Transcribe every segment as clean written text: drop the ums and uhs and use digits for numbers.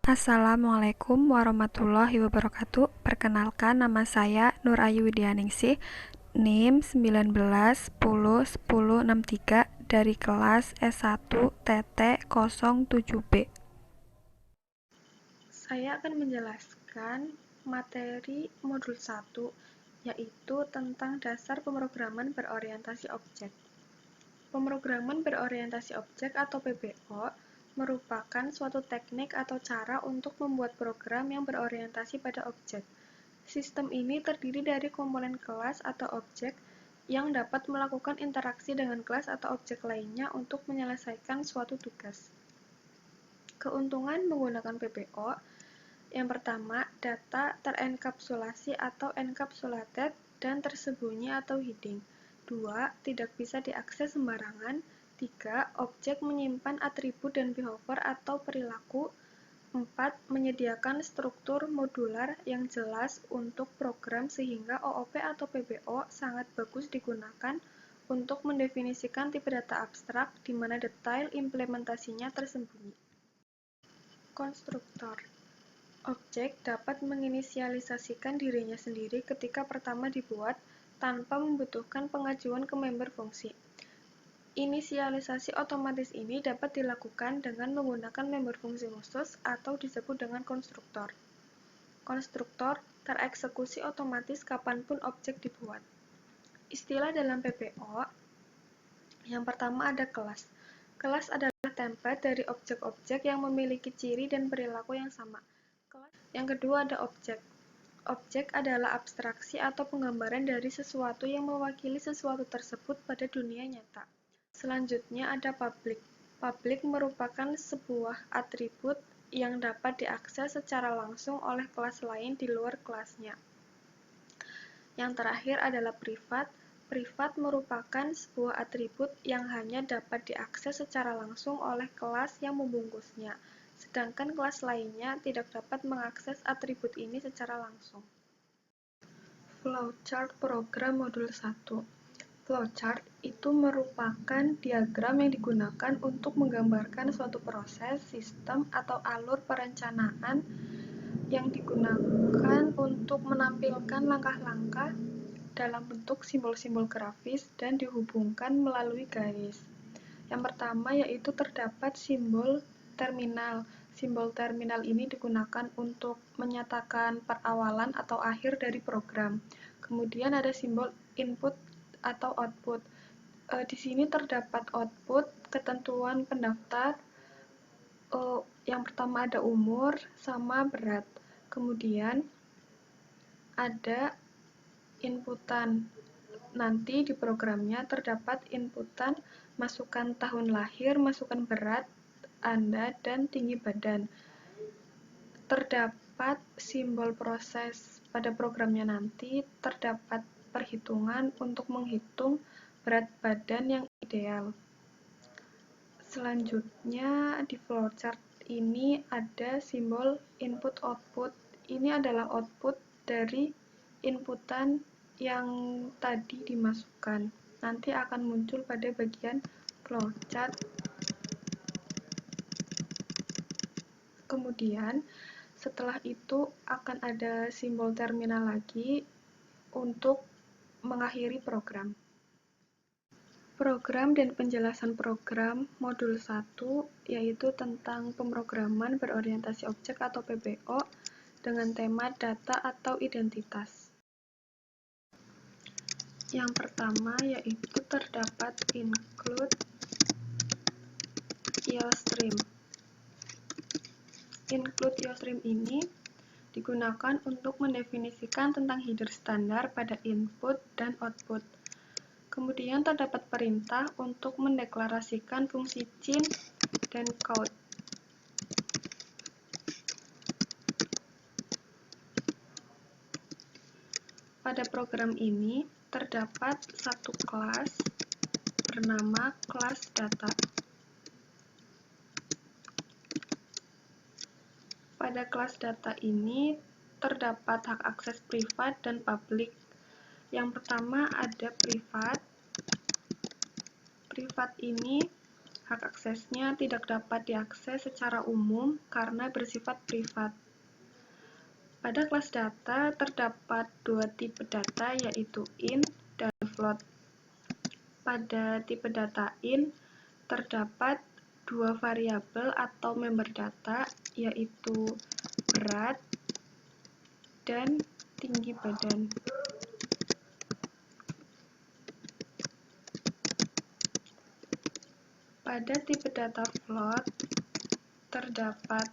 Assalamualaikum warahmatullahi wabarakatuh. Perkenalkan, nama saya Nur Ayu Widianingsih, NIM 19 10 1063 dari kelas S1 TT07B. Saya akan menjelaskan materi modul 1, yaitu tentang dasar pemrograman berorientasi objek. Pemrograman berorientasi objek atau PBO merupakan suatu teknik atau cara untuk membuat program yang berorientasi pada objek. Sistem ini terdiri dari komponen kelas atau objek yang dapat melakukan interaksi dengan kelas atau objek lainnya untuk menyelesaikan suatu tugas. Keuntungan menggunakan PBO: yang pertama, data terenkapsulasi atau encapsulated dan tersembunyi atau hidden. 2. Tidak bisa diakses sembarangan. 3. Objek menyimpan atribut dan behavior atau perilaku. 4. Menyediakan struktur modular yang jelas untuk program sehingga OOP atau PBO sangat bagus digunakan untuk mendefinisikan tipe data abstrak di mana detail implementasinya tersembunyi. Konstruktor. Objek dapat menginisialisasikan dirinya sendiri ketika pertama dibuat tanpa membutuhkan pengajuan ke member fungsi. Inisialisasi otomatis ini dapat dilakukan dengan menggunakan member fungsi khusus atau disebut dengan konstruktor. Konstruktor tereksekusi otomatis kapanpun objek dibuat. Istilah dalam PBO: yang pertama ada kelas. Kelas adalah template dari objek-objek yang memiliki ciri dan perilaku yang sama. Yang kedua ada objek. Objek adalah abstraksi atau penggambaran dari sesuatu yang mewakili sesuatu tersebut pada dunia nyata. Selanjutnya ada public. Public merupakan sebuah atribut yang dapat diakses secara langsung oleh kelas lain di luar kelasnya. Yang terakhir adalah privat. Privat merupakan sebuah atribut yang hanya dapat diakses secara langsung oleh kelas yang membungkusnya, sedangkan kelas lainnya tidak dapat mengakses atribut ini secara langsung. Flowchart program modul 1. Flowchart itu merupakan diagram yang digunakan untuk menggambarkan suatu proses, sistem, atau alur perencanaan yang digunakan untuk menampilkan langkah-langkah dalam bentuk simbol-simbol grafis dan dihubungkan melalui garis. Yang pertama yaitu terdapat simbol terminal. Simbol terminal ini digunakan untuk menyatakan perawalan atau akhir dari program. Kemudian ada simbol input atau output. Di sini terdapat output, ketentuan pendaftar. Yang pertama ada umur sama berat. Kemudian ada inputan. Nanti di programnya terdapat inputan masukkan tahun lahir, masukkan berat Anda, dan tinggi badan. Terdapat simbol proses pada programnya nanti, terdapat perhitungan untuk menghitung berat badan yang ideal. Selanjutnya di flowchart ini ada simbol input-output. Ini adalah output dari inputan yang tadi dimasukkan. Nanti akan muncul pada bagian flowchart. Kemudian setelah itu akan ada simbol terminal lagi untuk mengakhiri program. Program dan penjelasan program modul 1 yaitu tentang pemrograman berorientasi objek atau PBO dengan tema data atau identitas. Yang pertama yaitu terdapat include IOStream. Include IOStream ini digunakan untuk mendefinisikan tentang header standar pada input dan output. Kemudian terdapat perintah untuk mendeklarasikan fungsi cin dan count. Pada program ini terdapat satu kelas bernama kelas data. Pada kelas data ini terdapat hak akses privat dan publik. Yang pertama ada privat. Privat ini Hak aksesnya tidak dapat diakses secara umum karena bersifat privat. Pada kelas data terdapat dua tipe data, yaitu int dan float. Pada tipe data int terdapat dua variabel atau member data, yaitu berat dan tinggi badan. Pada tipe data float terdapat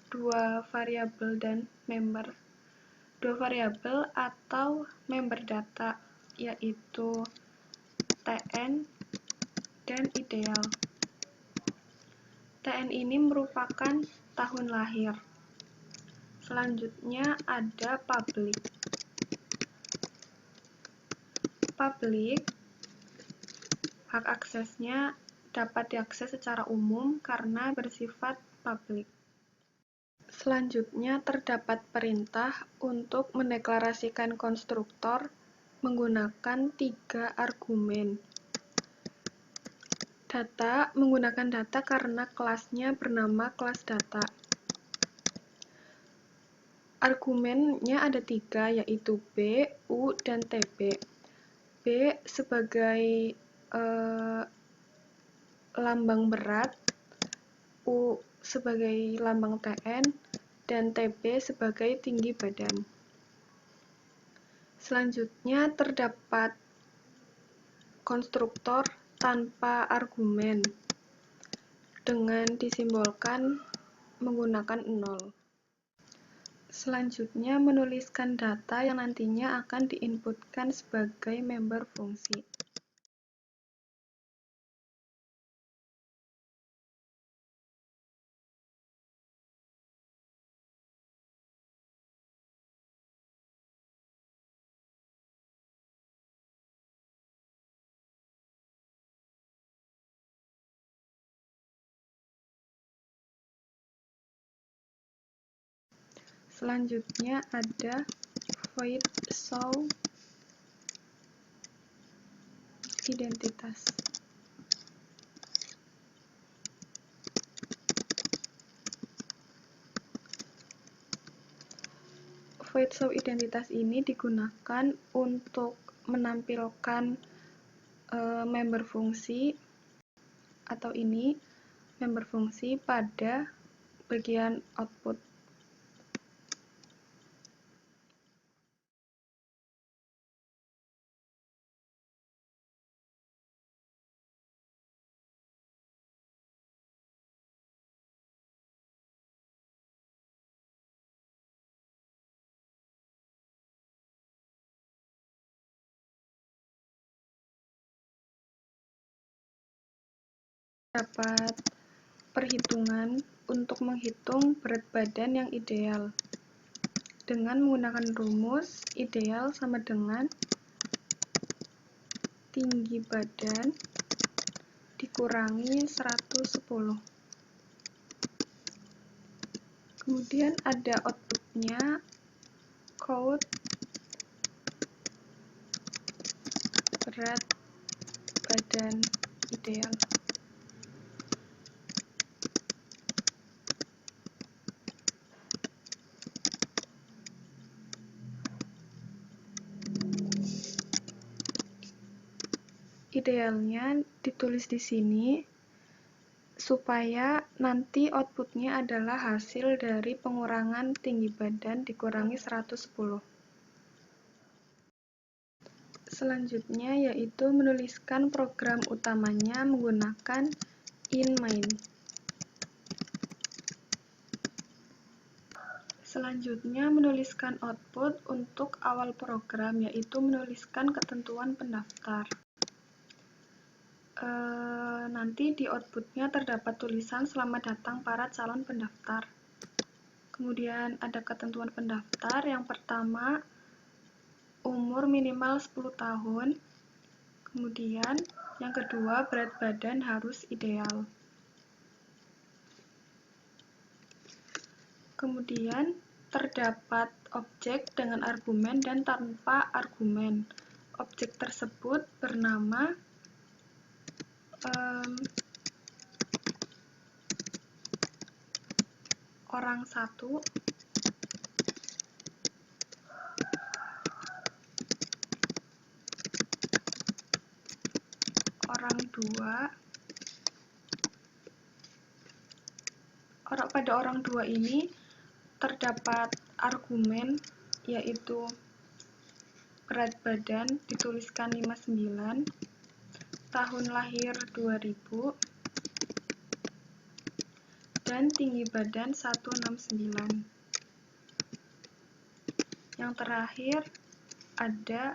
dua variabel atau member data, yaitu tn dan ideal. Tn ini merupakan tahun lahir. Selanjutnya ada public. Public, hak aksesnya dapat diakses secara umum karena bersifat publik. Selanjutnya terdapat perintah untuk mendeklarasikan konstruktor menggunakan 3 argumen. Data menggunakan data karena kelasnya bernama kelas data. Argumennya ada 3, yaitu B, U, dan TB. B sebagai lambang berat, U sebagai lambang TN, dan TB sebagai tinggi badan. Selanjutnya terdapat konstruktor tanpa argumen dengan disimbolkan menggunakan 0. Selanjutnya menuliskan data yang nantinya akan diinputkan sebagai member fungsi. Selanjutnya ada void show identitas. Void show identitas ini digunakan untuk menampilkan member fungsi atau ini member fungsi pada bagian output. Dapat perhitungan untuk menghitung berat badan yang ideal dengan menggunakan rumus ideal sama dengan tinggi badan dikurangi 110. Kemudian ada outputnya, count berat badan ideal. Idealnya ditulis di sini supaya nanti outputnya adalah hasil dari pengurangan tinggi badan dikurangi 110. Selanjutnya yaitu menuliskan program utamanya menggunakan in-main. Selanjutnya menuliskan output untuk awal program, yaitu menuliskan ketentuan pendaftar. Nanti di outputnya terdapat tulisan selamat datang para calon pendaftar. Kemudian ada ketentuan pendaftar. Yang pertama, umur minimal 10 tahun. Kemudian yang kedua, berat badan harus ideal. Kemudian terdapat objek dengan argumen dan tanpa argumen. Objek tersebut bernama orang 1, orang 2. Pada orang 2 ini terdapat argumen yaitu berat badan dituliskan 59, tahun lahir 2000, dan tinggi badan 169. Yang terakhir ada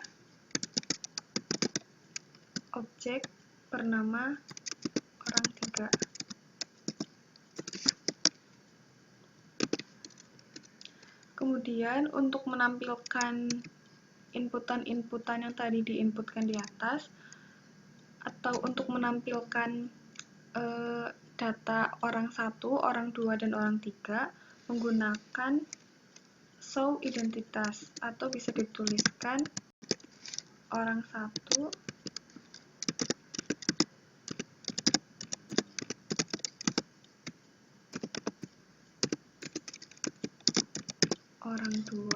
objek bernama orang 3. Kemudian untuk menampilkan inputan-inputan yang tadi diinputkan di atas, atau untuk menampilkan data orang 1, orang 2, dan orang 3 menggunakan show identitas, atau bisa dituliskan orang 1 orang 2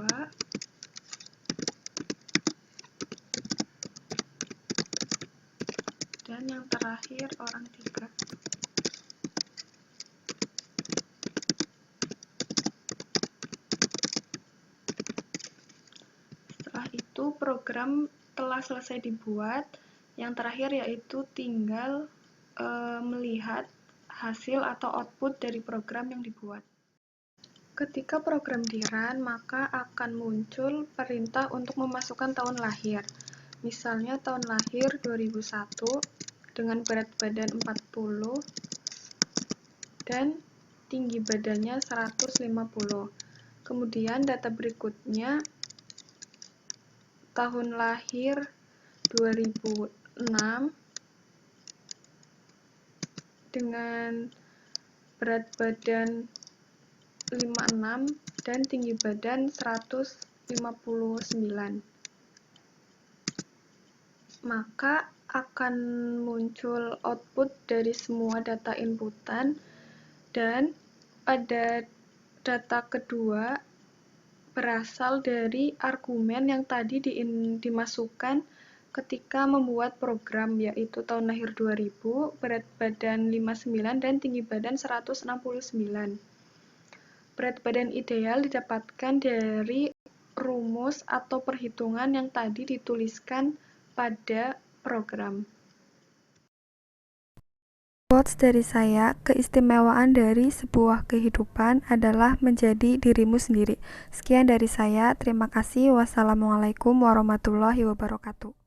dan yang terakhir orang 3. Setelah itu program telah selesai dibuat. Yang terakhir yaitu tinggal melihat hasil atau output dari program yang dibuat. Ketika program di-run, maka akan muncul perintah untuk memasukkan tahun lahir. Misalnya tahun lahir 2001 dengan berat badan 40 dan tinggi badannya 150. Kemudian data berikutnya tahun lahir 2006 dengan berat badan 56 dan tinggi badan 159. Maka akan muncul output dari semua data inputan, dan pada data kedua berasal dari argumen yang tadi dimasukkan ketika membuat program, yaitu tahun lahir 2000, berat badan 59 dan tinggi badan 169. Berat badan ideal didapatkan dari rumus atau perhitungan yang tadi dituliskan pada program. Quotes dari saya, keistimewaan dari sebuah kehidupan adalah menjadi dirimu sendiri. Sekian dari saya, terima kasih. Wassalamualaikum warahmatullahi wabarakatuh.